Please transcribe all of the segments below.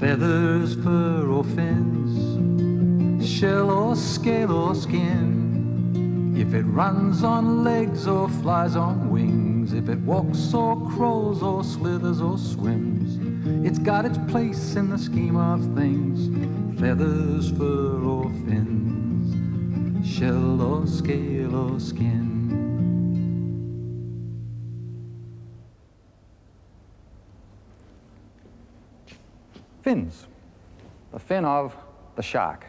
Feathers, fur or fins, shell or scale or skin. If it runs on legs or flies on wings, if it walks or crawls or slithers or swims, it's got its place in the scheme of things. Feathers, fur or fins, shell or scale or skin. Fins, the fin of the shark.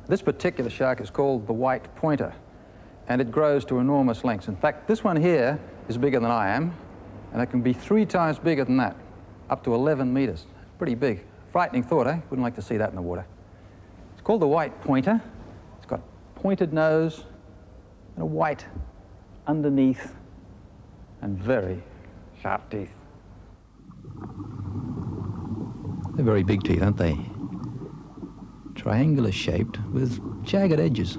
This particular shark is called the white pointer, and it grows to enormous lengths. In fact, this one here is bigger than I am, and it can be 3 times bigger than that, up to 11 meters. Pretty big. Frightening thought, eh? Wouldn't like to see that in the water. It's called the white pointer. It's got pointed nose and a white underneath and very sharp teeth. They're very big teeth, aren't they? Triangular shaped with jagged edges.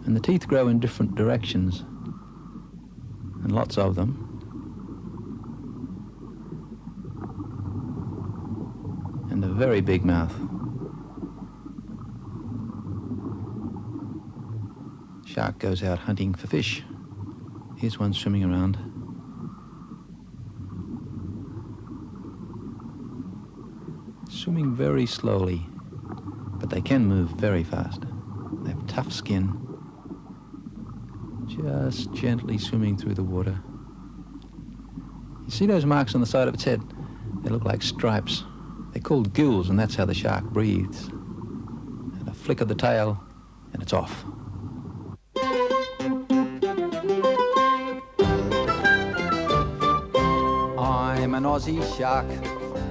And the teeth grow in different directions, and lots of them. And a very big mouth. Shark goes out hunting for fish. Here's one swimming around. Swimming very slowly, but they can move very fast. They have tough skin, just gently swimming through the water. You see those marks on the side of its head? They look like stripes. They're called gills, and that's how the shark breathes. And a flick of the tail, and it's off. I'm an Aussie shark.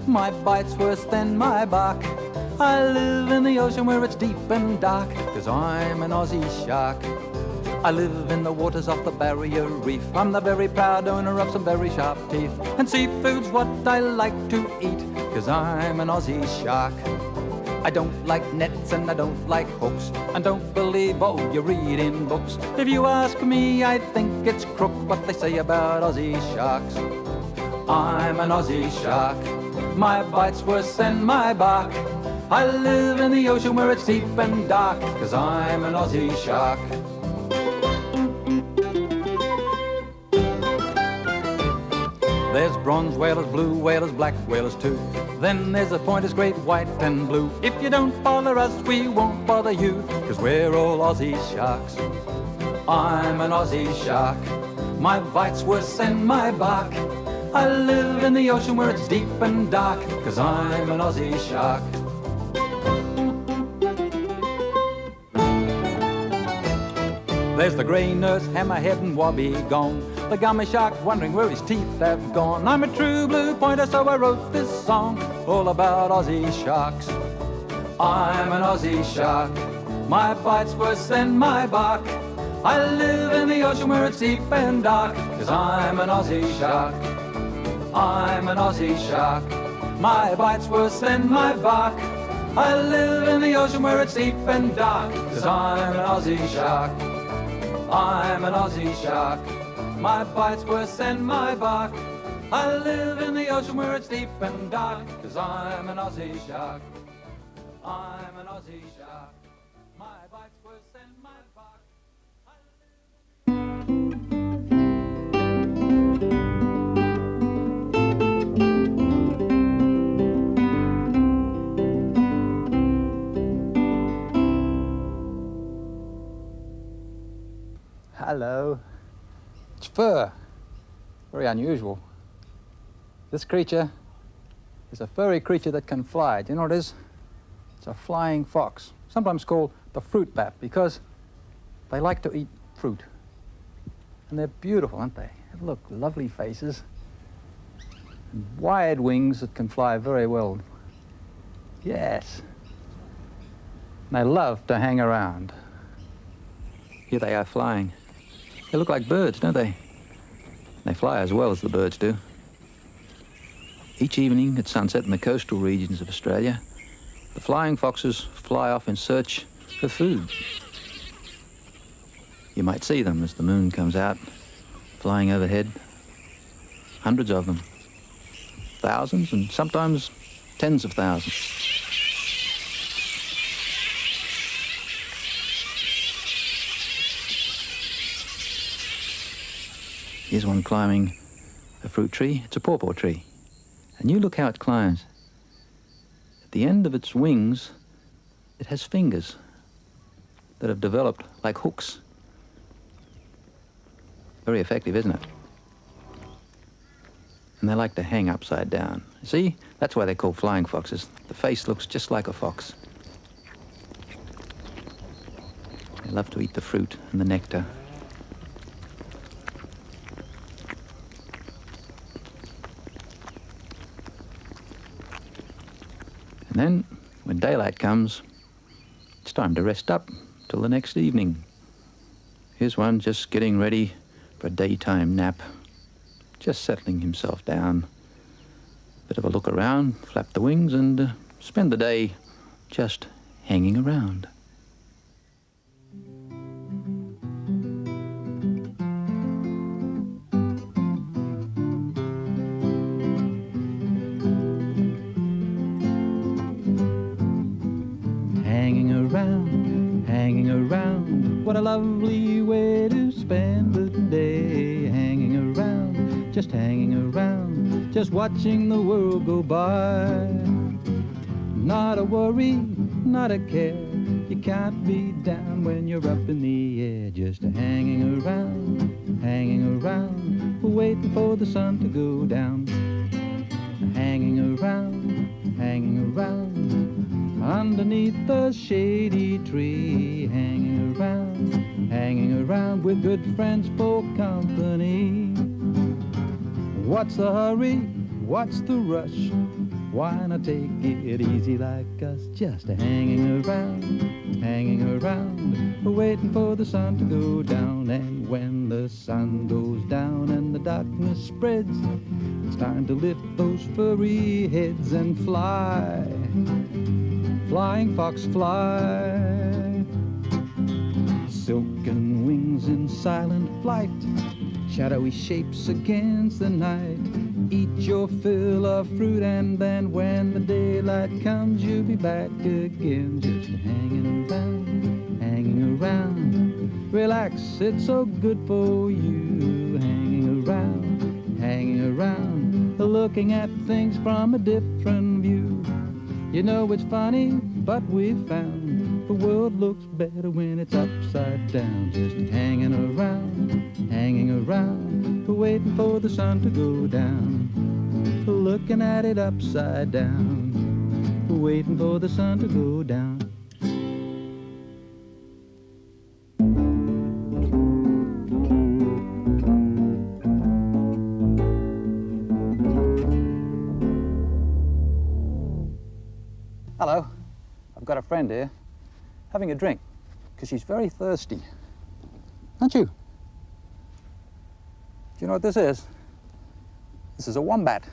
My bite's worse than my bark. I live in the ocean where it's deep and dark, 'cause I'm an Aussie shark. I live in the waters off the barrier reef. I'm the very proud owner of some very sharp teeth. And seafood's what I like to eat, 'cause I'm an Aussie shark. I don't like nets and I don't like hooks, and don't believe all you read in books. If you ask me, I think it's crook what they say about Aussie sharks. I'm an Aussie shark. My bite's worse than my bark. I live in the ocean where it's deep and dark, 'cause I'm an Aussie shark. There's bronze whalers, blue whalers, black whalers too. Then there's the pointers, great white and blue. If you don't bother us, we won't bother you, 'cause we're all Aussie sharks. I'm an Aussie shark. My bite's worse than my bark. I live in the ocean where it's deep and dark, 'cause I'm an Aussie shark. There's the grey nurse, hammerhead and wobbegong. The gummy shark wondering where his teeth have gone. I'm a true blue pointer, so I wrote this song all about Aussie sharks. I'm an Aussie shark. My bite's worse than my bark. I live in the ocean where it's deep and dark, 'cause I'm an Aussie shark. I'm an Aussie shark. My bite's worse than my bark. I live in the ocean where it's deep and dark, 'cause I'm an Aussie shark. I'm an Aussie shark. My bite's worse than my bark. I live in the ocean where it's deep and dark, 'cause I'm an Aussie shark. I'm an Aussie shark. My bite's worse than my bark. Hello. It's fur. Very unusual. This creature is a furry creature that can fly. Do you know what it is? It's a flying fox, sometimes called the fruit bat, because they like to eat fruit. And they're beautiful, aren't they? Look, lovely faces. And wide wings that can fly very well. Yes. And they love to hang around. Here they are flying. They look like birds, don't they? They fly as well as the birds do. Each evening at sunset in the coastal regions of Australia, the flying foxes fly off in search for food. You might see them as the moon comes out, flying overhead. Hundreds of them. thousands and sometimes tens of thousands. Here's one climbing a fruit tree. It's a pawpaw tree. And you look how it climbs. At the end of its wings, it has fingers that have developed like hooks. Very effective, isn't it? And they like to hang upside down. See? That's why they're called flying foxes. The face looks just like a fox. They love to eat the fruit and the nectar. And then, when daylight comes, it's time to rest up till the next evening. Here's one just getting ready for a daytime nap, just settling himself down. Bit of a look around, flap the wings, and spend the day just hanging around. Hanging around, what a lovely way to spend the day. Hanging around, just hanging around, just watching the world go by. Not a worry, not a care, you can't be down when you're up in the air. Just hanging around, waiting for the sun to go down. Hanging around, underneath the shady tree. Hanging around with good friends for company. What's the hurry? What's the rush? Why not take it easy like us? Just hanging around, waiting for the sun to go down. And when the sun goes down and the darkness spreads, it's time to lift those furry heads and fly. Flying fox fly. Silken wings in silent flight, shadowy shapes against the night. Eat your fill of fruit and then when the daylight comes you'll be back again. Just hanging around, relax, it's so good for you. Hanging around, looking at things from a different view. You know it's funny, but we found the world looks better when it's upside down. Just hanging around, waiting for the sun to go down. Looking at it upside down, waiting for the sun to go down. Hello, I've got a friend here having a drink because she's very thirsty. Aren't you? Do you know what this is? This is a wombat.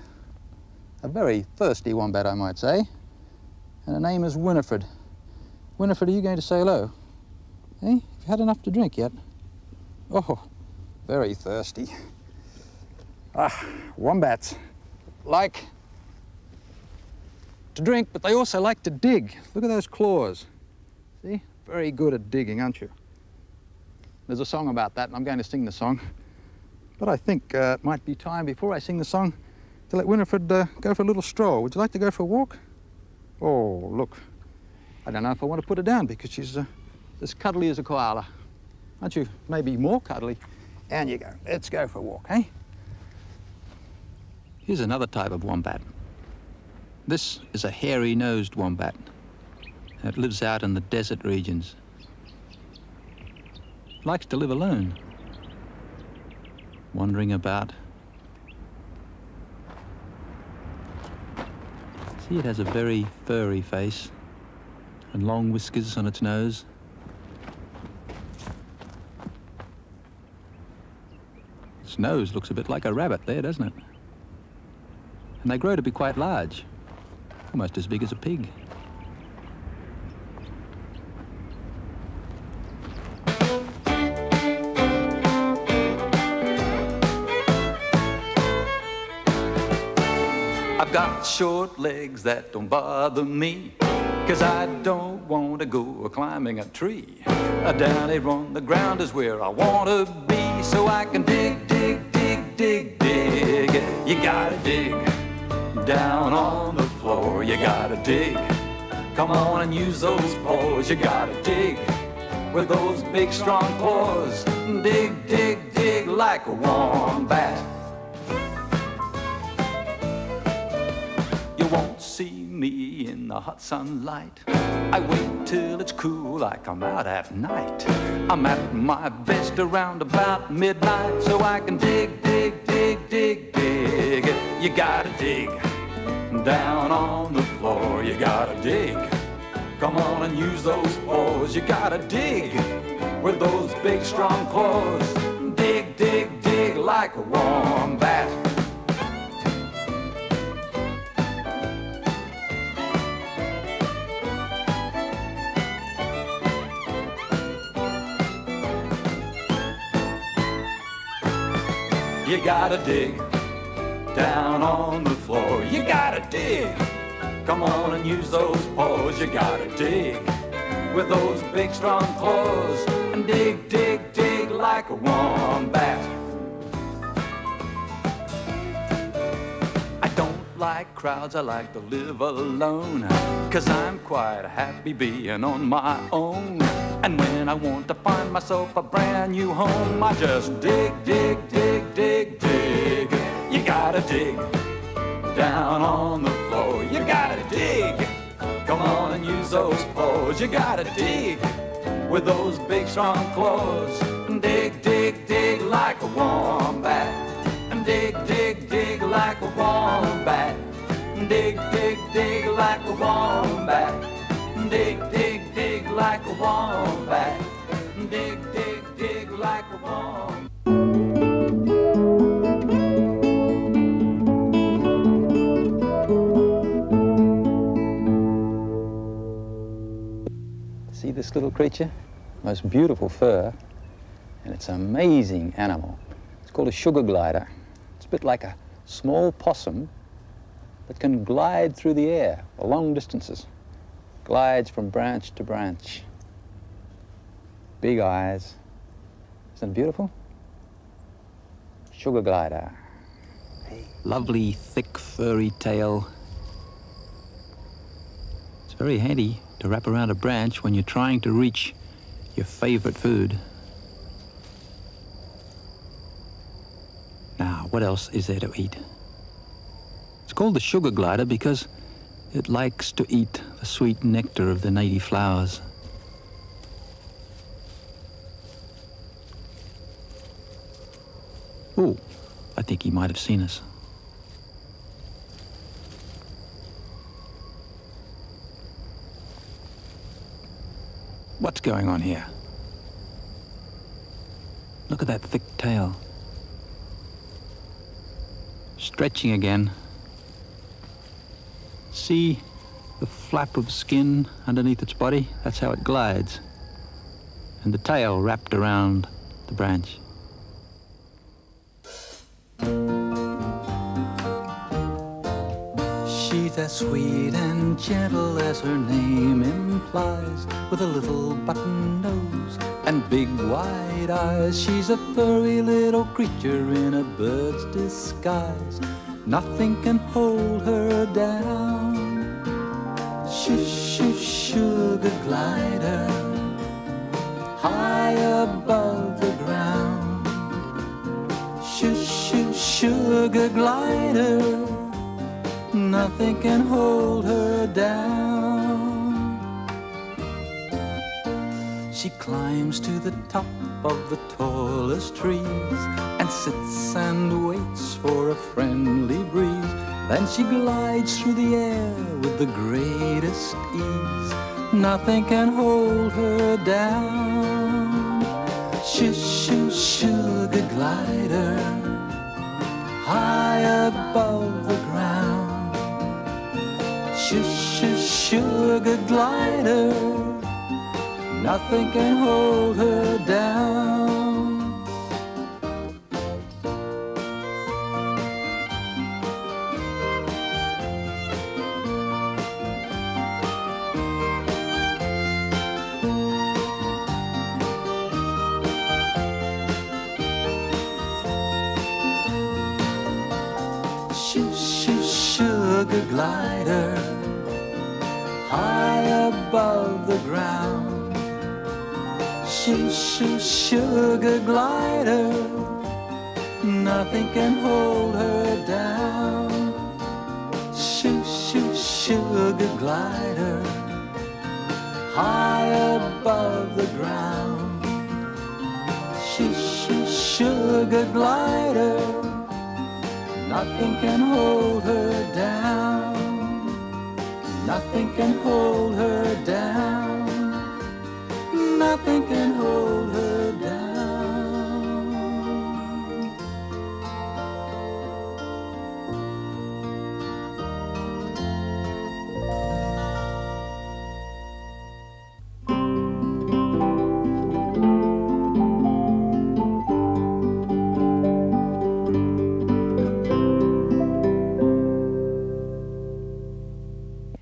A very thirsty wombat, I might say. And her name is Winifred. Winifred, are you going to say hello? Eh? Have you had enough to drink yet? Oh, very thirsty. Wombats like to drink, but they also like to dig. Look at those claws. See? Very good at digging, aren't you? There's a song about that, and I'm going to sing the song. But I think it might be time, before I sing the song, to let Winifred go for a little stroll. Would you like to go for a walk? Oh, look. I don't know if I want to put her down because she's as cuddly as a koala. Aren't you? Maybe more cuddly. And you go. Let's go for a walk, eh? Here's another type of wombat. This is a hairy-nosed wombat. It lives out in the desert regions. It likes to live alone, wandering about. See, it has a very furry face and long whiskers on its nose. Its nose looks a bit like a rabbit there, doesn't it? And they grow to be quite large, almost as big as a pig. I've got short legs that don't bother me, 'cause I don't want to go climbing a tree. Down here on the ground is where I want to be, so I can dig, dig, dig, dig, dig. You gotta dig down on the floor. You gotta dig. Come on and use those paws. You gotta dig with those big strong claws. Dig, dig, dig like a wombat. You won't see me in the hot sunlight. I wait till it's cool like I'm out at night. I'm at my best around about midnight, so I can dig, dig, dig, dig, dig. You gotta dig down on the floor. You gotta dig. Come on and use those paws. You gotta dig with those big strong claws. Dig, dig, dig like a wombat. You gotta dig down on the floor. You gotta dig. Come on and use those paws. You gotta dig with those big strong claws. And dig, dig, dig like a wombat. I don't like crowds, I like to live alone, 'cause I'm quite happy being on my own. And when I want to find myself a brand new home, I just dig, dig, dig, dig, dig. You gotta dig down on the floor. You gotta dig. Come on and use those paws. You gotta dig with those big strong claws. Dig, dig, dig like a wombat. Dig, dig, dig like a wombat. Dig, dig, dig like a wombat. Dig, dig, dig like a wombat. Dig, dig, dig like a wombat. See this little creature? Most beautiful fur, and it's an amazing animal. It's called a sugar glider. It's a bit like a small possum that can glide through the air for long distances. Glides from branch to branch. Big eyes. Isn't it beautiful? Sugar glider. Lovely, thick, furry tail. It's very handy to wrap around a branch when you're trying to reach your favorite food. Now, what else is there to eat? It's called the sugar glider because it likes to eat the sweet nectar of the native flowers. Oh, I think he might have seen us. What's going on here? Look at that thick tail. Stretching again. See the flap of skin underneath its body? That's how it glides. And the tail wrapped around the branch. She's as sweet and gentle as her name implies, with a little button nose and big wide eyes. She's a furry little creature in a bird's disguise. Nothing can hold her down. Sugar glider, high above the ground. Sugar glider, nothing can hold her down. She climbs to the top of the tallest trees and sits and waits for a friendly breeze. Then she glides through the air with the greatest ease. Nothing can hold her down. Sugar glider, high above the ground. Sugar glider, nothing can hold her down. Shoo, shoo, sugar glider, high above the ground. Shoo, shoo, sugar glider, nothing can hold her down. Shoo, shoo, sugar glider, high above the ground. Shoo, shoo, sugar glider, nothing can hold her down. Nothing can hold her down. Nothing can hold her down.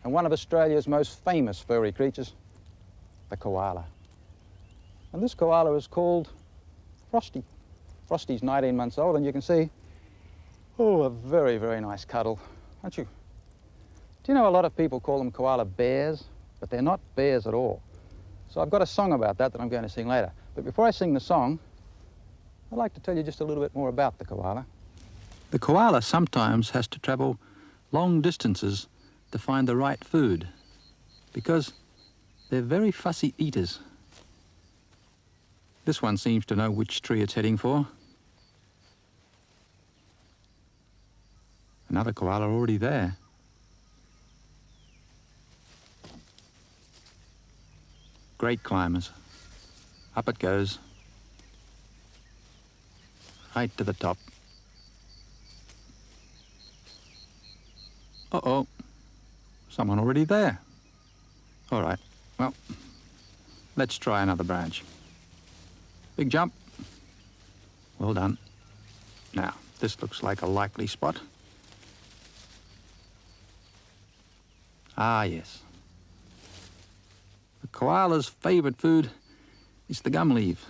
And one of Australia's most famous furry creatures, the koala. And this koala is called Frosty. Frosty's 19 months old, and you can see, oh, a very, very nice cuddle, aren't you? Do you know a lot of people call them koala bears, but they're not bears at all. So I've got a song about that I'm going to sing later. But before I sing the song, I'd like to tell you just a little bit more about the koala. The koala sometimes has to travel long distances to find the right food because they're very fussy eaters. This one seems to know which tree it's heading for. Another koala already there. Great climbers. Up it goes. Right to the top. Uh-oh. Someone already there. All right, well, let's try another branch. Big jump. Well done. Now, this looks like a likely spot. Ah, yes. The koala's favorite food is the gum leaf,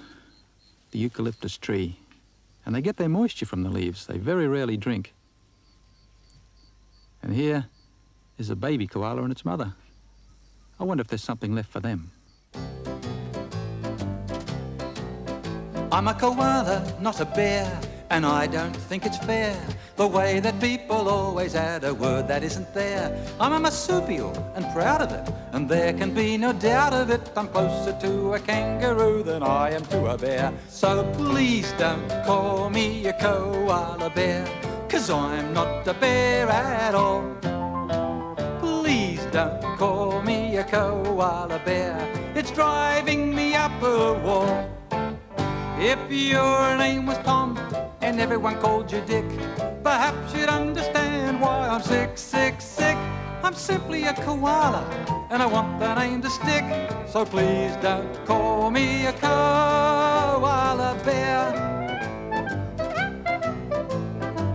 the eucalyptus tree. And they get their moisture from the leaves. They very rarely drink. And here is a baby koala and its mother. I wonder if there's something left for them. I'm a koala, not a bear, and I don't think it's fair the way that people always add a word that isn't there. I'm a marsupial and proud of it, and there can be no doubt of it. I'm closer to a kangaroo than I am to a bear. So please don't call me a koala bear, 'cause I'm not a bear at all. Please don't call me a koala bear, it's driving me up a wall. If your name was Tom and everyone called you Dick, perhaps you'd understand why I'm sick, sick, sick. I'm simply a koala and I want the name to stick. So please don't call me a koala bear.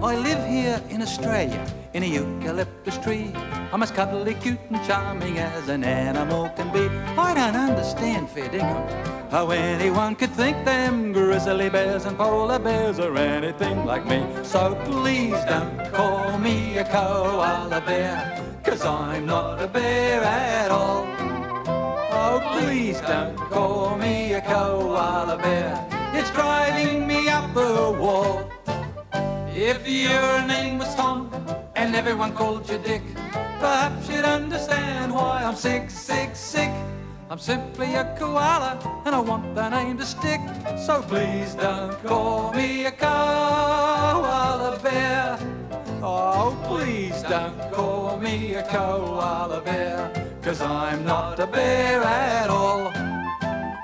I live here in Australia in a eucalyptus tree. I'm as cuddly, cute and charming as an animal can be. I don't understand, fair dinkum, how anyone could think them grizzly bears and polar bears are anything like me. So please don't call me a koala bear, 'cause I'm not a bear at all. Oh, please don't call me a koala bear, it's driving me up the wall. If your name was Tom and everyone called you Dick, perhaps you'd understand why I'm sick, sick, sick. I'm simply a koala and I want the name to stick. So please don't call me a koala bear. Oh, please don't call me a koala bear, 'cause I'm not a bear at all.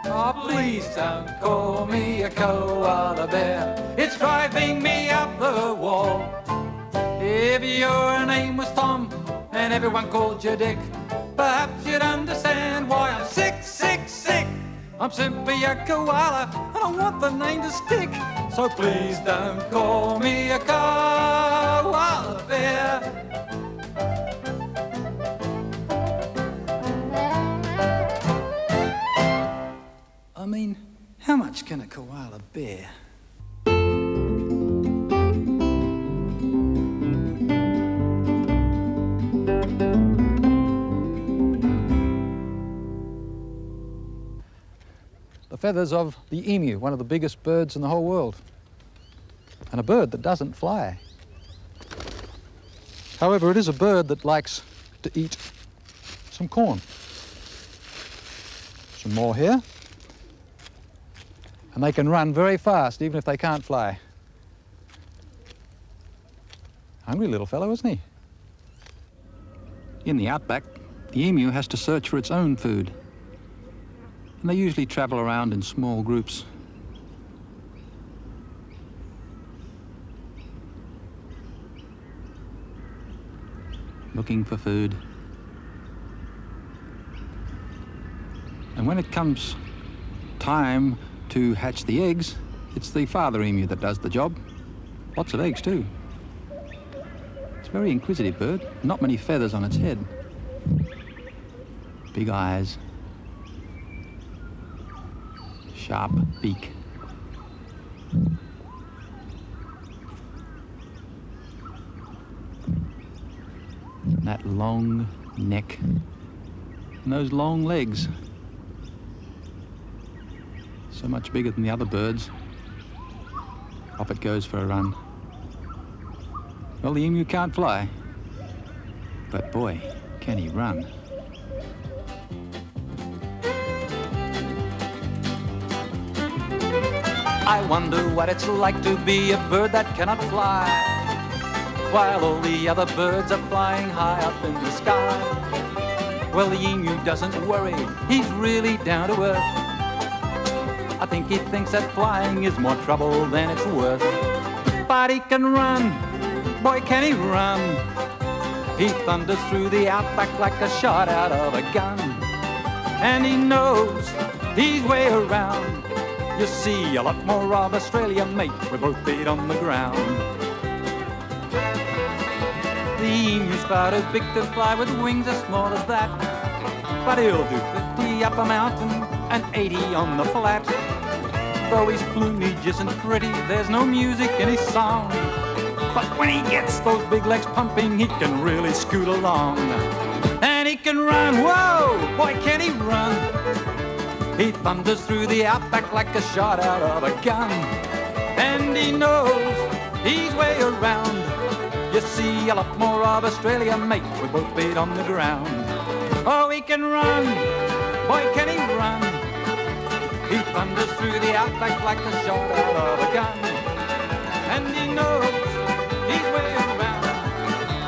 Oh, please don't call me a koala bear, it's driving me up the wall. If your name was Tom and everyone called you Dick, perhaps you'd understand why I'm sick, sick, sick. I'm simply a koala and I want the name to stick. So please don't call me a koala bear. I mean, how much can a koala bear? feathers of the emu, one of the biggest birds in the whole world, and a bird that doesn't fly. However, it is a bird that likes to eat some corn. Some more here. And they can run very fast, even if they can't fly. Hungry little fellow, isn't he? In the outback, the emu has to search for its own food. And they usually travel around in small groups. Looking for food. And when it comes time to hatch the eggs, it's the father emu that does the job. Lots of eggs too. It's a very inquisitive bird, not many feathers on its head. Big eyes. Sharp beak. That long neck and those long legs. So much bigger than the other birds. Off it goes for a run. Well, the emu can't fly, but boy, can he run. I wonder what it's like to be a bird that cannot fly, while all the other birds are flying high up in the sky. Well, the emu doesn't worry, he's really down to earth. I think he thinks that flying is more trouble than it's worth. But he can run, boy can he run. He thunders through the outback like a shot out of a gun. And he knows he's way around. You see a lot more of Australia, mate, with both feet on the ground. The emu's far too big to fly with wings as small as that, but he'll do 50 up a mountain and 80 on the flat. Though his plumage isn't pretty, there's no music in his song, but when he gets those big legs pumping, he can really scoot along. And he can run, whoa, boy can he run. He thunders through the outback like a shot out of a gun. And he knows he's way around. You see a lot more of Australia, mate, with both feet on the ground. Oh, he can run, boy can he run. He thunders through the outback like a shot out of a gun. And he knows he's way around.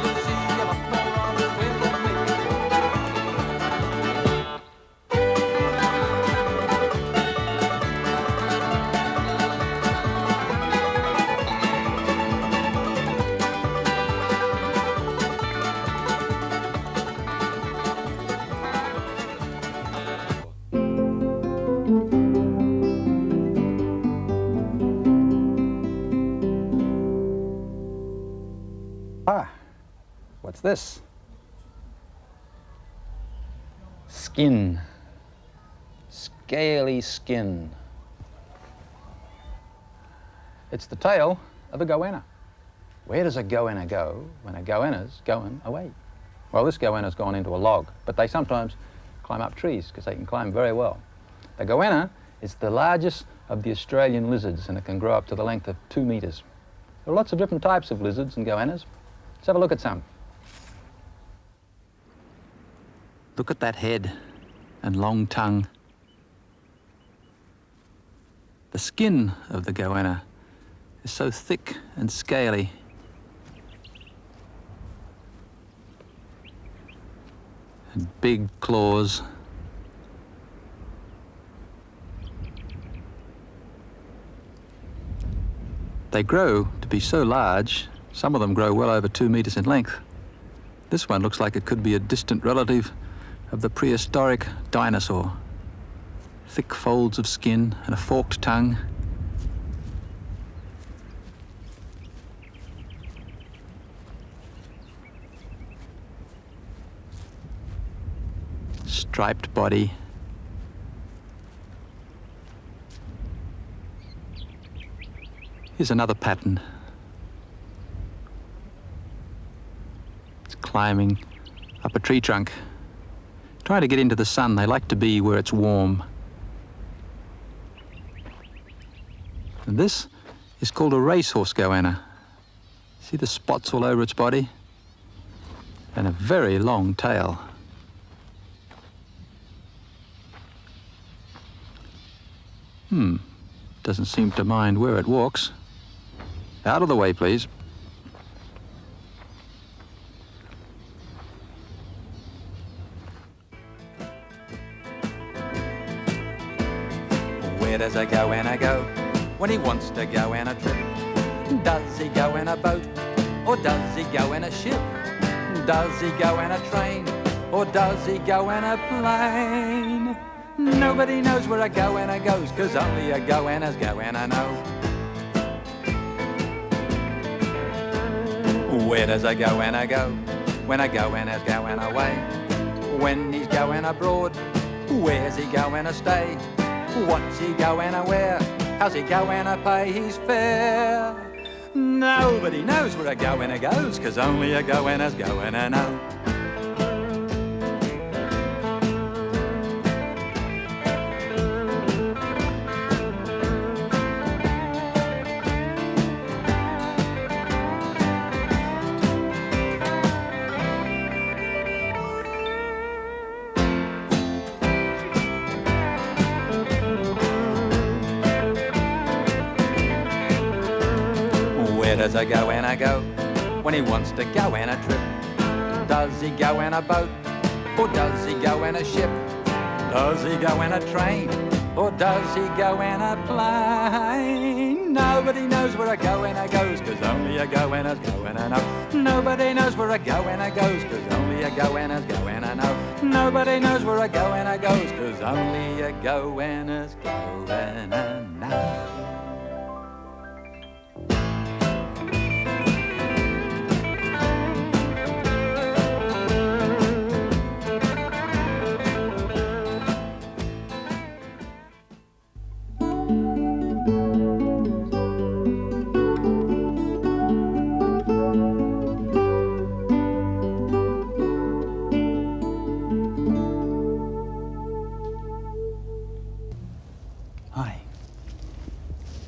You see a lot more of Australia, mate. What's this? Skin. Scaly skin. It's the tail of a goanna. Where does a goanna go when a goanna's going away? Well, this goanna's gone into a log, but they sometimes climb up trees because they can climb very well. The goanna is the largest of the Australian lizards, and it can grow up to the length of 2 meters. There are lots of different types of lizards and goannas. Let's have a look at some. Look at that head and long tongue. The skin of the goanna is so thick and scaly. And big claws. They grow to be so large, some of them grow well over 2 meters in length. This one looks like it could be a distant relative of the prehistoric dinosaur. Thick folds of skin and a forked tongue. Striped body. Here's another pattern. It's climbing up a tree trunk. Trying to get into the sun. They like to be where it's warm. And this is called a racehorse goanna. See the spots all over its body? And a very long tail. Doesn't seem to mind where it walks. Out of the way, please. Where does a goanna go when he wants to go on a trip? Does he go in a boat or does he go in a ship? Does he go in a train or does he go in a plane? Nobody knows where a goanna goes, 'cause only a goanna's goanna know. Where does a goanna go when a goanna's going away? When he's going abroad, where's he going to stay? What's he going to wear? How's he going to pay his fare? Nobody knows where a goanna goes, 'cause only a goanna's goanna know. Where does a goanna go when he wants to go on a trip? Does he go in a boat or does he go in a ship? Does he go in a train or does he go in a plane? Nobody knows where a goanna goes, 'cause only a goanna's goanna know. Nobody knows where a goanna goes, 'cause only a goanna's goanna know. Nobody knows where a goanna goes, 'cause only a goanna's goanna know.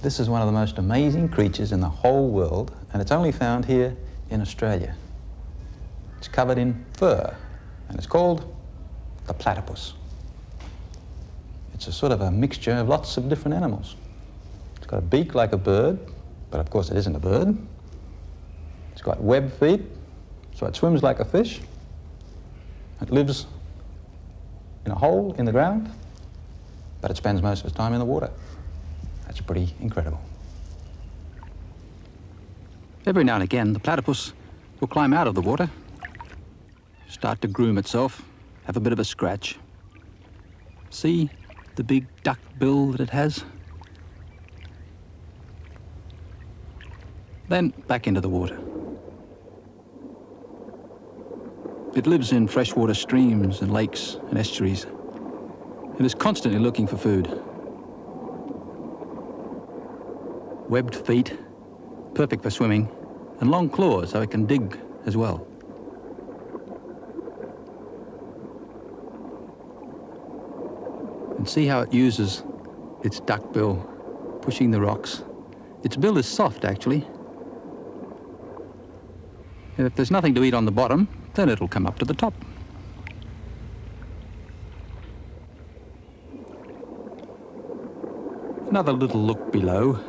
This is one of the most amazing creatures in the whole world, and it's only found here in Australia. It's covered in fur, and it's called the platypus. It's a sort of a mixture of lots of different animals. It's got a beak like a bird, but of course it isn't a bird. It's got webbed feet, so it swims like a fish. It lives in a hole in the ground, but it spends most of its time in the water. That's pretty incredible. Every now and again, the platypus will climb out of the water, start to groom itself, have a bit of a scratch. See the big duck bill that it has? Then back into the water. It lives in freshwater streams and lakes and estuaries, and is constantly looking for food. Webbed feet, perfect for swimming, and long claws so it can dig as well. And see how it uses its duck bill, pushing the rocks. Its bill is soft, actually. And if there's nothing to eat on the bottom, then it'll come up to the top. Another little look below.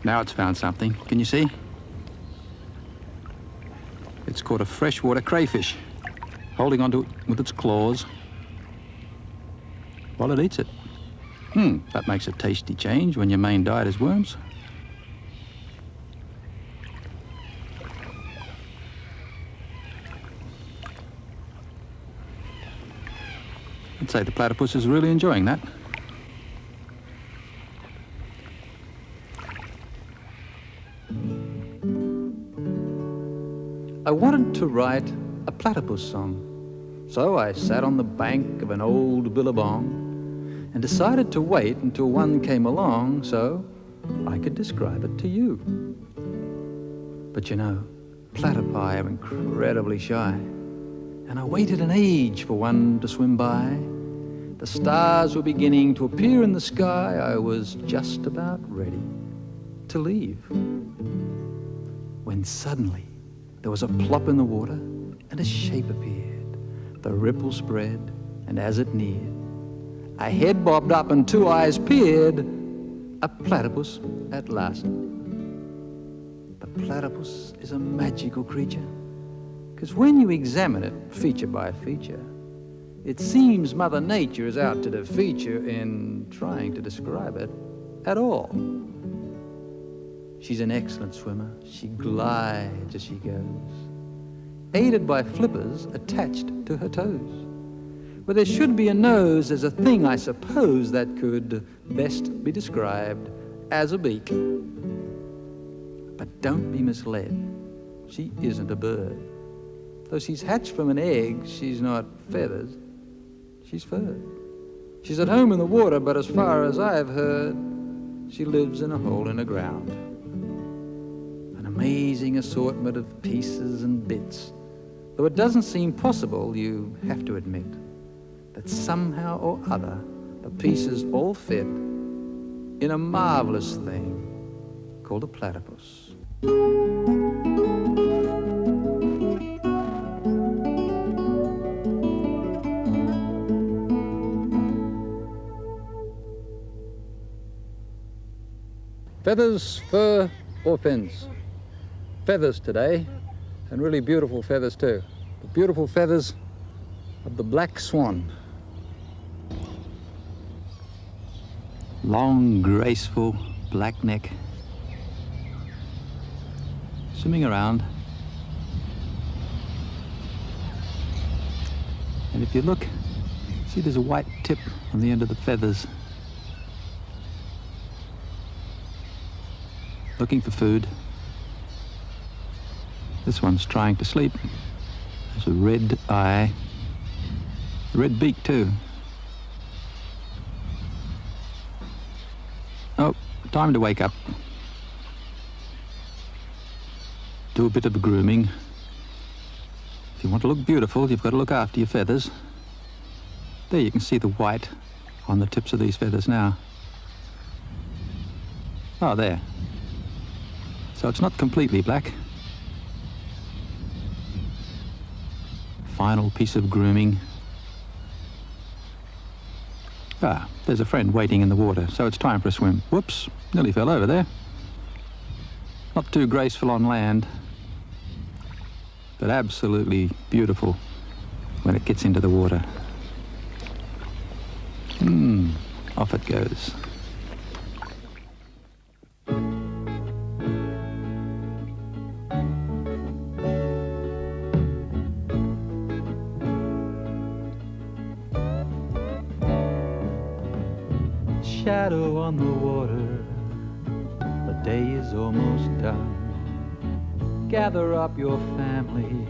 Now it's found something. Can you see? It's caught a freshwater crayfish, holding onto it with its claws while it eats it. That makes a tasty change when your main diet is worms. I'd say the platypus is really enjoying that. I wanted to write a platypus song, so I sat on the bank of an old billabong and decided to wait until one came along so I could describe it to you. But you know, platypi are incredibly shy. and I waited an age for one to swim by. The stars were beginning to appear in the sky. I was just about ready to leave, when suddenly there was a plop in the water and a shape appeared. The ripple spread, and as it neared, a head bobbed up and two eyes peered. A platypus at last. The platypus is a magical creature, 'cause when you examine it feature by feature, it seems Mother Nature is out to defeat you in trying to describe it at all. She's an excellent swimmer. She glides as she goes, aided by flippers attached to her toes. Where there should be a nose, there's a thing, I suppose, that could best be described as a beak. But don't be misled. She isn't a bird. Though she's hatched from an egg, she's not feathers, she's fur. She's at home in the water, but as far as I've heard, she lives in a hole in the ground. An amazing assortment of pieces and bits. Though it doesn't seem possible, you have to admit, that somehow or other the pieces all fit in a marvelous thing called a platypus. Feathers, fur, or fins? Feathers today, and really beautiful feathers too. The beautiful feathers of the black swan. Long, graceful black neck, swimming around. And if you look, see there's a white tip on the end of the feathers. Looking for food. This one's trying to sleep. There's a red eye, a red beak too. Oh, time to wake up. Do a bit of grooming. If you want to look beautiful, you've got to look after your feathers. There you can see the white on the tips of these feathers now. Oh, there. So it's not completely black. Final piece of grooming. Ah, there's a friend waiting in the water, so it's time for a swim. Whoops, nearly fell over there. Not too graceful on land, but absolutely beautiful when it gets into the water. Off it goes. Shadow on the water, the day is almost done. Gather up your family,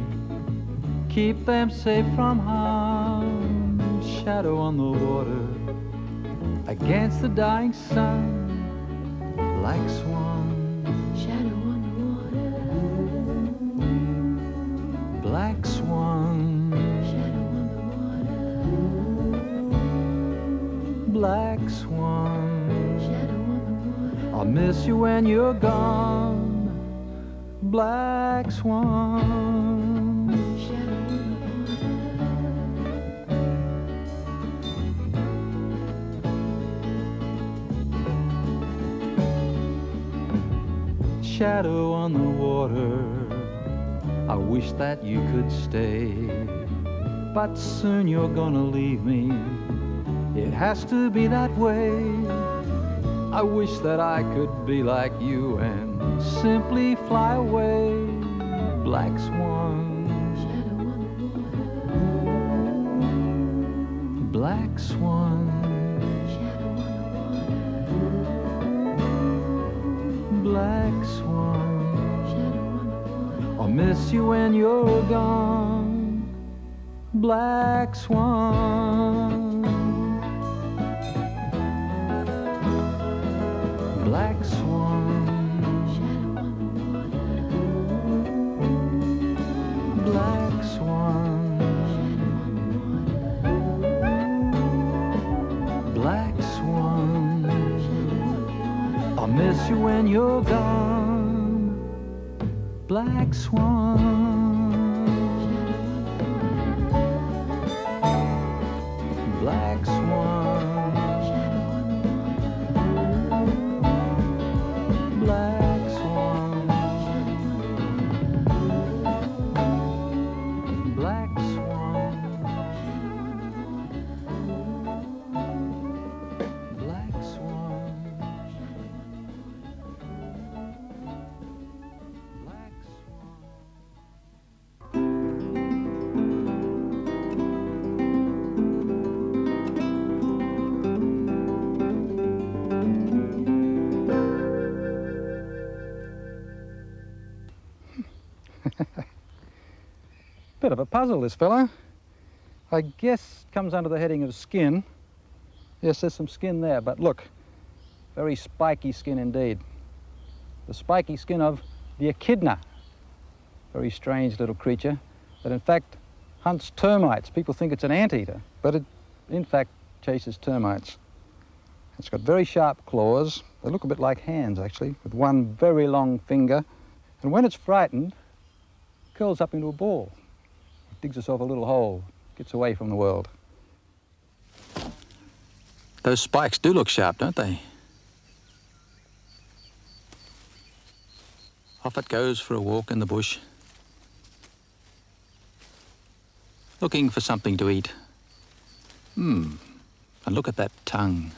keep them safe from harm. Shadow on the water, against the dying sun, like swan. Shadow on the water, Black swan. shadow on the water, Black swan. shadow on the water. I'll miss you when you're gone, black swan. Shadow on Shadow on the water, I wish that you could stay, but soon you're gonna leave me. It has to be that way. I wish that I could be like you and simply fly away, black swan. shadow on the water, Black swan. shadow on Black swan. the water, shadow on the water. I'll miss you when you're gone, black swan. Black swan. Shadow on the water, Black swan. swan. I'll miss you when you're gone, black swan. Black swan. Black swan. Black swan. Black swan. Black swan. Bit of a puzzle, this fella. I guess comes under the heading of skin. Yes, there's some skin there, but look, very spiky skin indeed. The spiky skin of the echidna. Very strange little creature that in fact hunts termites. People think it's an anteater, but it in fact chases termites. It's got very sharp claws. They look a bit like hands actually, with one very long finger. And when it's frightened, it curls up into a ball. It digs itself a little hole, gets away from the world. Those spikes do look sharp, don't they? Off it goes for a walk in the bush, looking for something to eat. And look at that tongue.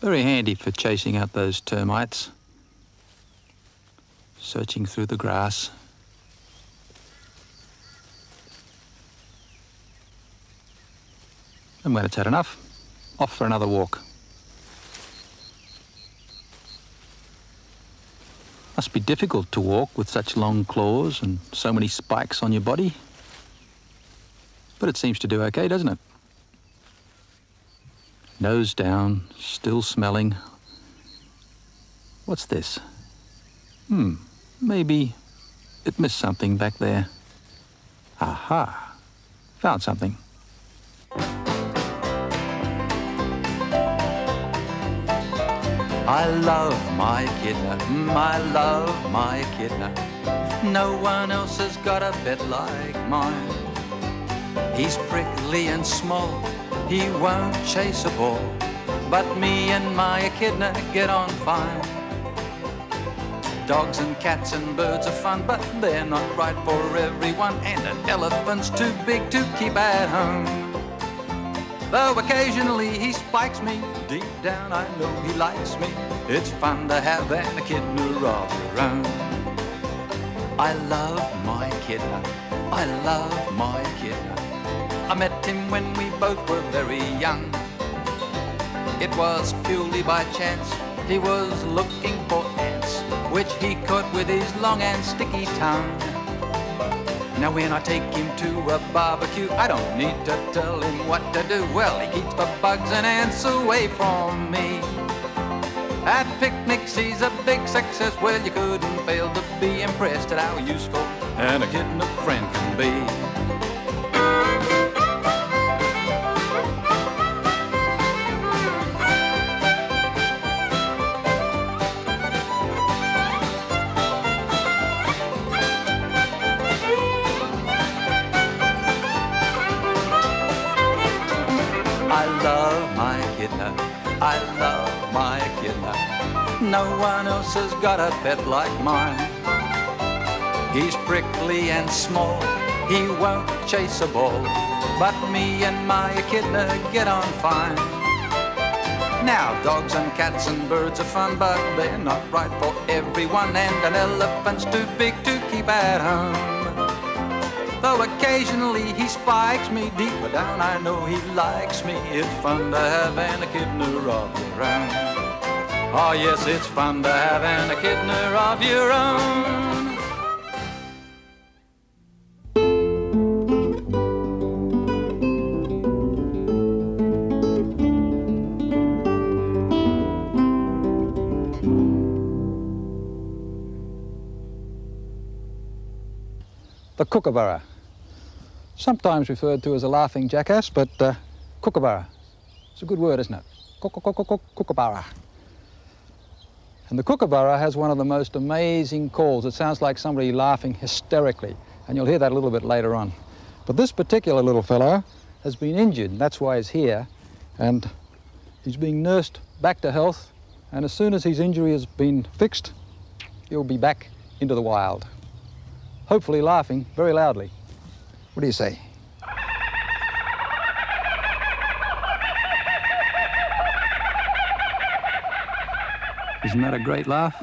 Very handy for chasing out those termites. Searching through the grass. And when it's had enough, off for another walk. Must be difficult to walk with such long claws and so many spikes on your body. But it seems to do okay, doesn't it? Nose down, still smelling. What's this? Maybe it missed something back there. Aha! Found something. I love my echidna, I love my echidna. No one else has got a bit like mine. He's prickly and small, he won't chase a ball, but me and my echidna get on fine. Dogs and cats and birds are fun, but they're not right for everyone, and an elephant's too big to keep at home. Though occasionally he spikes me, deep down I know he likes me. It's fun to have an echidna of your own. I love my echidna, I love my echidna. I met him when we both were very young. It was purely by chance, he was looking for ants, which he caught with his long and sticky tongue. Now when I take him to a barbecue, I don't need to tell him what to do. Well, he keeps the bugs and ants away from me. At picnics he's a big success. Well, you couldn't fail to be impressed at how useful an echidna friend can be. I love my echidna, I love my echidna. No one else has got a pet like mine. He's prickly and small, he won't chase a ball, but me and my echidna get on fine. Now dogs and cats and birds are fun, but they're not right for everyone, and an elephant's too big to keep at home. Though occasionally he spikes me, deeper down I know he likes me. It's fun to have an echidna of your own. Oh yes, it's fun to have an echidna of your own. The kookaburra. Sometimes referred to as a laughing jackass, but kookaburra. It's a good word, isn't it? kookaburra. And the kookaburra has one of the most amazing calls. It sounds like somebody laughing hysterically, and you'll hear that a little bit later on. But this particular little fellow has been injured, and that's why he's here, and he's being nursed back to health, and as soon as his injury has been fixed, he'll be back into the wild, hopefully laughing very loudly. What do you say? Isn't that a great laugh?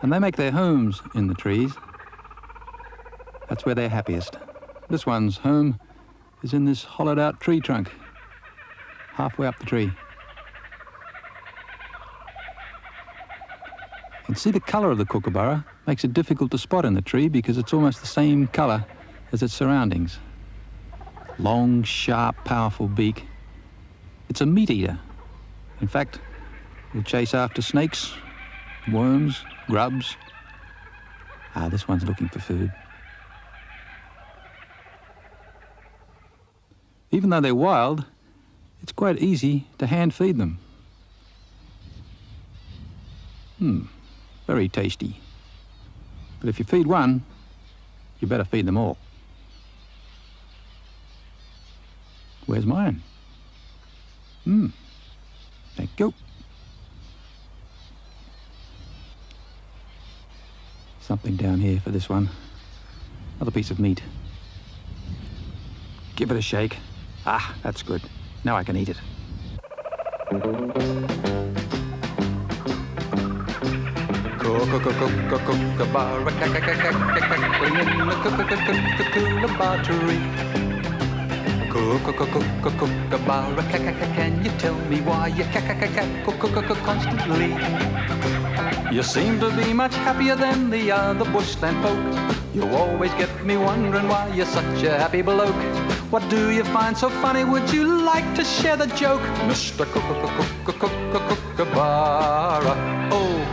And they make their homes in the trees. That's where they're happiest. This one's home is in this hollowed out tree trunk, halfway up the tree. And see, the colour of the kookaburra makes it difficult to spot in the tree because it's almost the same colour as its surroundings. Long, sharp, powerful beak. It's a meat eater. In fact, we'll chase after snakes, worms, grubs. Ah, this one's looking for food. Even though they're wild, it's quite easy to hand feed them. Very tasty. But if you feed one, you better feed them all. Where's mine? Thank you. Something down here for this one. Another piece of meat. Give it a shake. Ah, that's good. Now I can eat it. Kookaburra, cackling in the kookaburra tree. Kookaburra, can you tell me why you constantly? You seem to be much happier than the other bushland folk. You always get me wondering why you're such a happy bloke. What do you find so funny? Would you like to share the joke? Mr. Kookaburra, oh,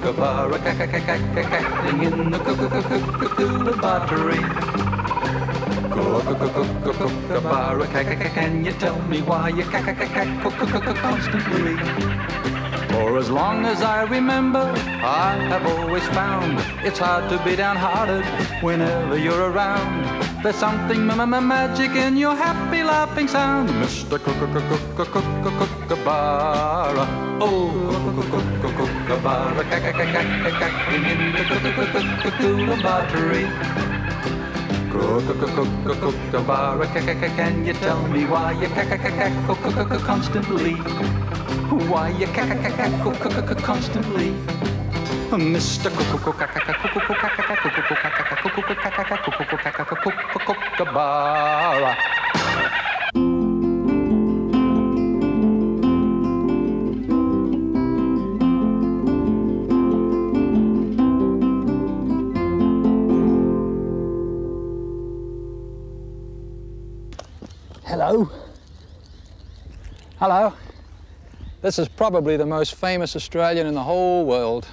kookaburra, cackling in the kookaburra tree. Kookaburra, can you tell me why you constantly? For as long as I remember, I have always found it's hard to be downhearted whenever you're around. There's something magic in your happy laughing sound, Mr. Kookaburra. Oh, kookaburra, cackling in the kookaburra tree. Kookaburra, can you tell me why you constantly? Why you constantly? Mr. Kookaburra. Hello. Hello. This is probably the most famous Australian in the whole world.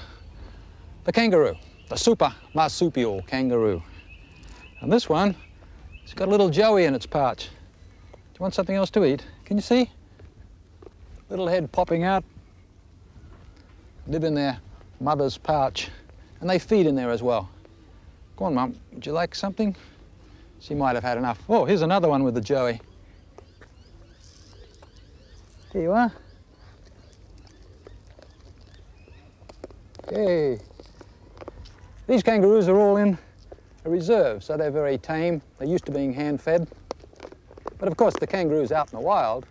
The kangaroo, the super marsupial kangaroo. And this one, it's got a little joey in its pouch. Do you want something else to eat? Can you see? Little head popping out. Live in their mother's pouch. And they feed in there as well. Go on, Mum, would you like something? She might have had enough. Oh, here's another one with the joey. Here you are. Okay. These kangaroos are all in a reserve, so they're very tame. They're used to being hand-fed. But of course, the kangaroos out in the wild,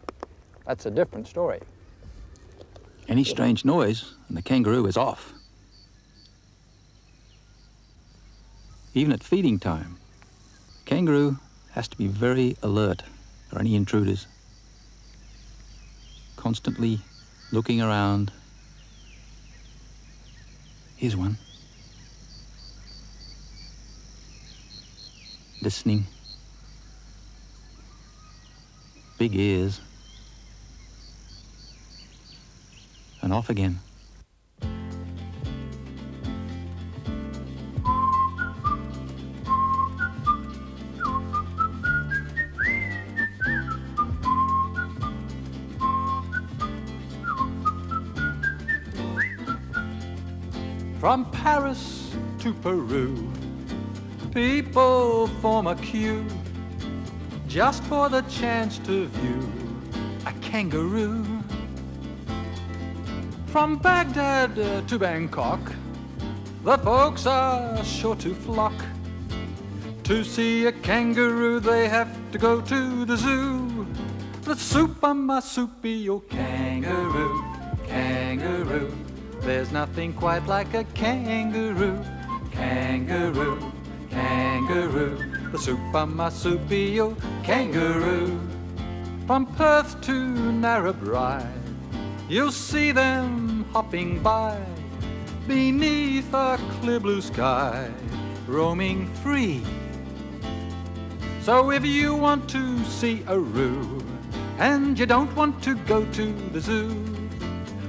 that's a different story. Any strange noise, and the kangaroo is off. Even at feeding time, the kangaroo has to be very alert for any intruders. Constantly looking around. Here's one. Listening. Big ears. And off again. From Paris to Peru, people form a queue just for the chance to view a kangaroo. From Baghdad to Bangkok, the folks are sure to flock. To see a kangaroo, they have to go to the zoo. The super marsupial kangaroo, kangaroo. There's nothing quite like a kangaroo, kangaroo, kangaroo. The super marsupial kangaroo. From Perth to Narrabri, you'll see them hopping by beneath a clear blue sky, roaming free. So if you want to see a roo and you don't want to go to the zoo,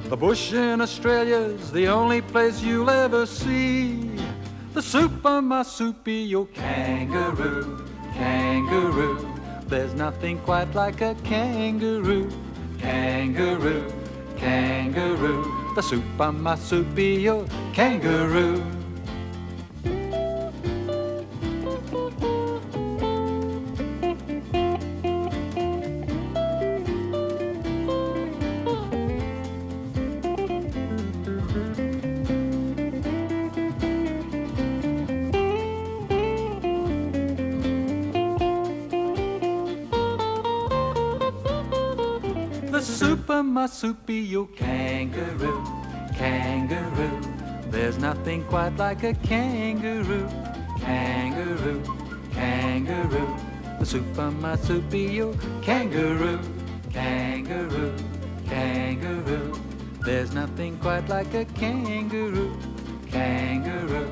the bush in Australia's the only place you'll ever see. The super marsupial kangaroo, kangaroo. There's nothing quite like a kangaroo, kangaroo, kangaroo. The super marsupial kangaroo. The super marsupial kangaroo, kangaroo. There's nothing quite like a kangaroo, kangaroo, kangaroo. The super marsupial kangaroo, kangaroo, kangaroo. There's nothing quite like a kangaroo, kangaroo,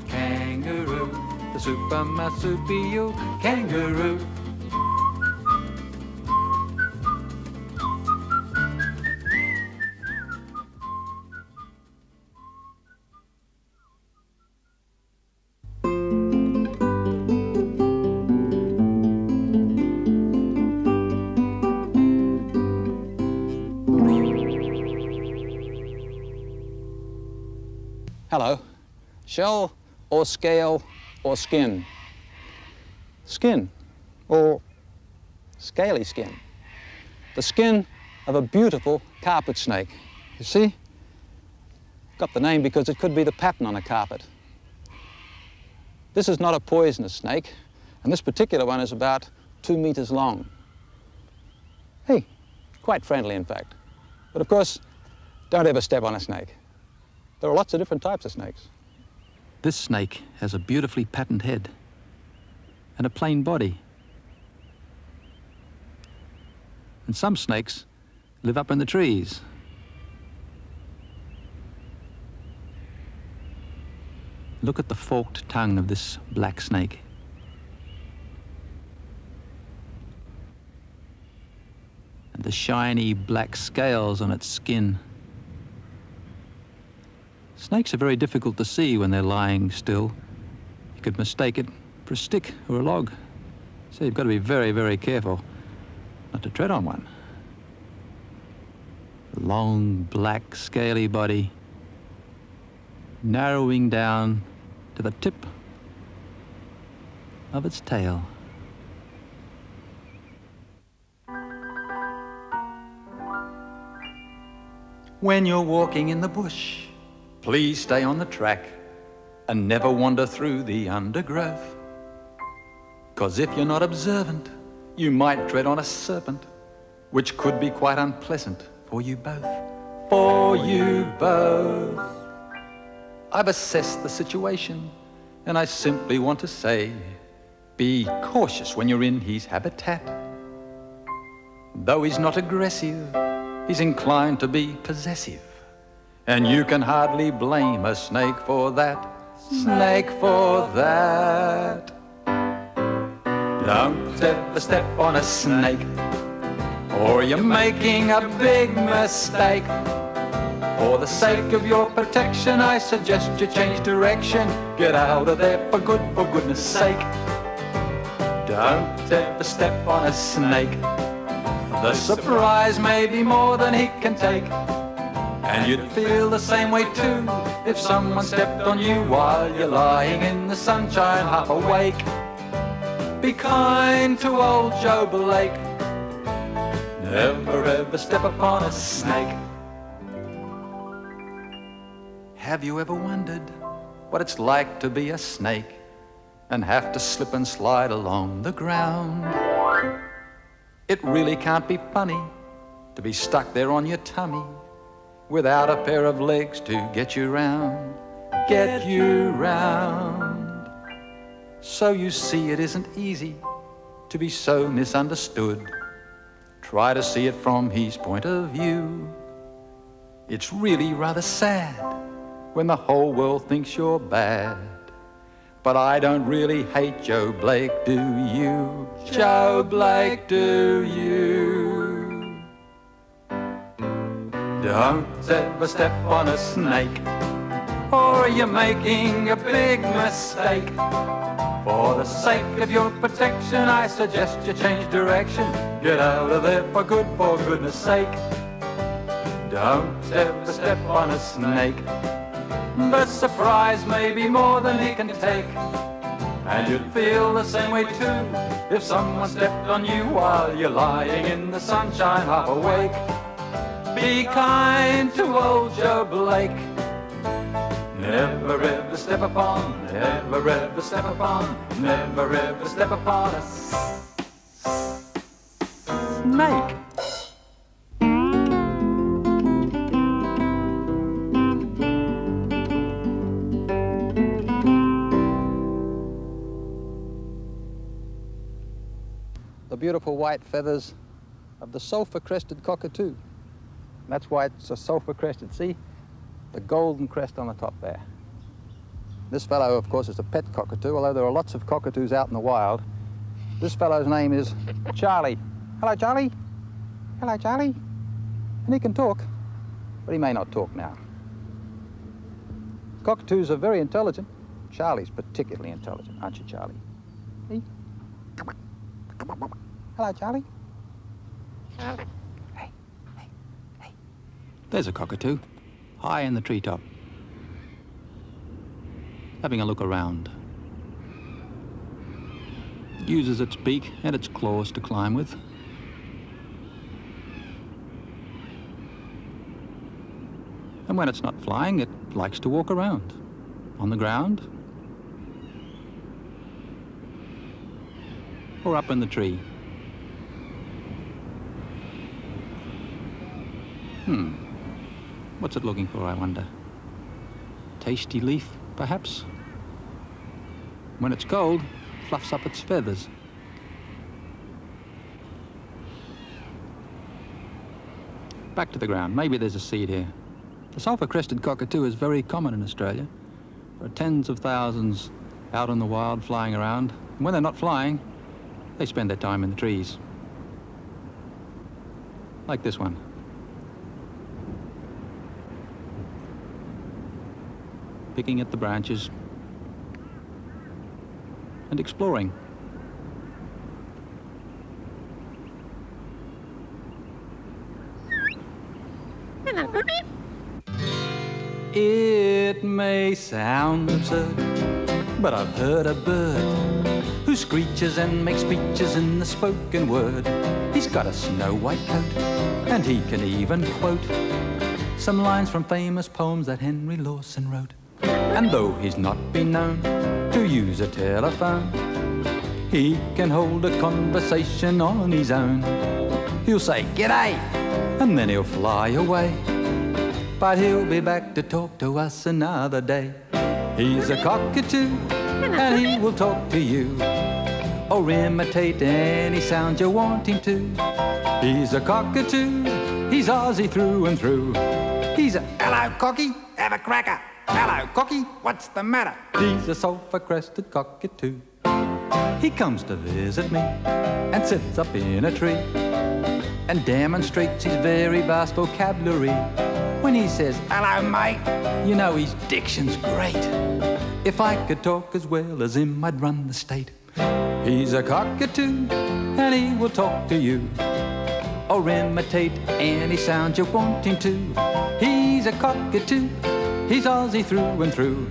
kangaroo. The super marsupial kangaroo. Hello. Shell or scale or skin? Skin or scaly skin. The skin of a beautiful carpet snake. You see? Got the name because it could be the pattern on a carpet. This is not a poisonous snake, and this particular one is about 2 meters long. Hey, quite friendly in fact. But of course, don't ever step on a snake. There are lots of different types of snakes. This snake has a beautifully patterned head and a plain body. And some snakes live up in the trees. Look at the forked tongue of this black snake. And the shiny black scales on its skin. Snakes are very difficult to see when they're lying still. You could mistake it for a stick or a log. So you've got to be very, very careful not to tread on one. Long, black, scaly body, narrowing down to the tip of its tail. When you're walking in the bush, please stay on the track and never wander through the undergrowth. 'Cause if you're not observant, you might tread on a serpent, which could be quite unpleasant for you both. For you both. I've assessed the situation, and I simply want to say, be cautious when you're in his habitat. Though he's not aggressive, he's inclined to be possessive. And you can hardly blame a snake for that, snake for that. Don't ever step on a snake, or you're making a big mistake. For the sake of your protection, I suggest you change direction. Get out of there for good, for goodness sake. Don't ever step on a snake. The surprise may be more than he can take. And you'd feel the same way too if someone stepped on you while you're lying in the sunshine half awake. Be kind to old Joe Blake. Never ever step upon a snake. Have you ever wondered what it's like to be a snake and have to slip and slide along the ground? It really can't be funny to be stuck there on your tummy without a pair of legs to get you round, get you round. So you see it isn't easy to be so misunderstood. Try to see it from his point of view. It's really rather sad when the whole world thinks you're bad. But I don't really hate Joe Blake, do you? Joe Blake, do you? Don't ever step on a snake, or you're making a big mistake. For the sake of your protection, I suggest you change direction. Get out of there for good, for goodness sake. Don't ever step on a snake. The surprise may be more than he can take. And you'd feel the same way too if someone stepped on you while you're lying in the sunshine half awake. Be kind to old Joe Blake. Never ever step upon, never ever step upon, never ever step upon a snake. The beautiful white feathers of the sulphur-crested cockatoo. That's why it's a sulphur-crested. See? The golden crest on the top there. This fellow, of course, is a pet cockatoo, although there are lots of cockatoos out in the wild. This fellow's name is Charlie. Hello, Charlie. Hello, Charlie. And he can talk, but he may not talk now. Cockatoos are very intelligent. Charlie's particularly intelligent, aren't you, Charlie? See? Hello, Charlie. Hey, hey, hey. There's a cockatoo, high in the treetop, having a look around. It uses its beak and its claws to climb with. And when it's not flying, it likes to walk around, on the ground, or up in the tree. What's it looking for, I wonder? Tasty leaf, perhaps? When it's cold, fluffs up its feathers. Back to the ground. Maybe there's a seed here. The sulphur-crested cockatoo is very common in Australia. There are tens of thousands out in the wild flying around. And when they're not flying, they spend their time in the trees. Like this one. Picking at the branches and exploring. It may sound absurd, but I've heard a bird who screeches and makes speeches in the spoken word. He's got a snow-white coat, and he can even quote some lines from famous poems that Henry Lawson wrote. And though he's not been known to use a telephone, he can hold a conversation on his own. He'll say, "G'day," and then he'll fly away. But he'll be back to talk to us another day. He's a cockatoo, and he will talk to you, or imitate any sound you want him to. He's a cockatoo, he's Aussie through and through. He's a, "Hello, cocky, have a cracker. Hello, cocky, what's the matter?" He's a sulphur-crested cockatoo. He comes to visit me and sits up in a tree and demonstrates his very vast vocabulary. When he says, "Hello, mate," you know his diction's great. If I could talk as well as him, I'd run the state. He's a cockatoo, and he will talk to you, or imitate any sound you want him to. He's He's a cockatoo, he's Aussie through and through.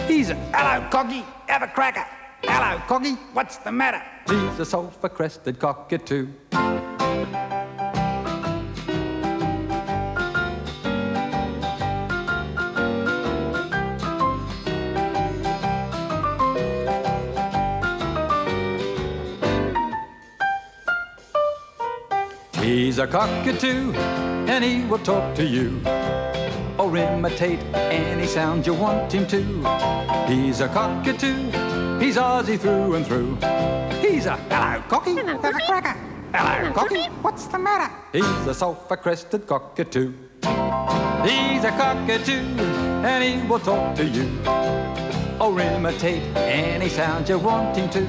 He's a hello cocky, have a cracker. Hello cocky, what's the matter? He's a sulphur-crested cockatoo. He's a cockatoo, and he will talk to you, or imitate any sound you want him to. He's a cockatoo, he's Aussie through and through. He's a hello cocky, have a cracker. Hello cocky, what's the matter? He's a sulphur-crested cockatoo. He's a cockatoo, and he will talk to you, or imitate any sound you want him to.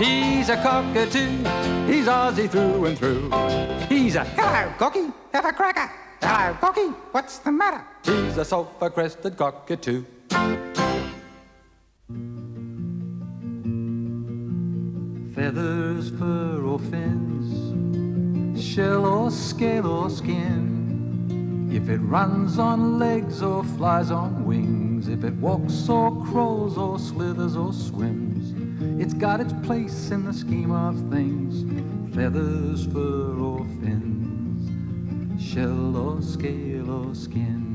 He's a cockatoo, he's Aussie through and through. He's a hello cocky, have a cracker. Hello cocky, what's the matter? He's a sulphur-crested cockatoo. Feathers, fur or fins, shell or scale or skin. If it runs on legs or flies on wings, if it walks or crawls or slithers or swims, it's got its place in the scheme of things. Feathers, fur or fins, shell or scale or skin.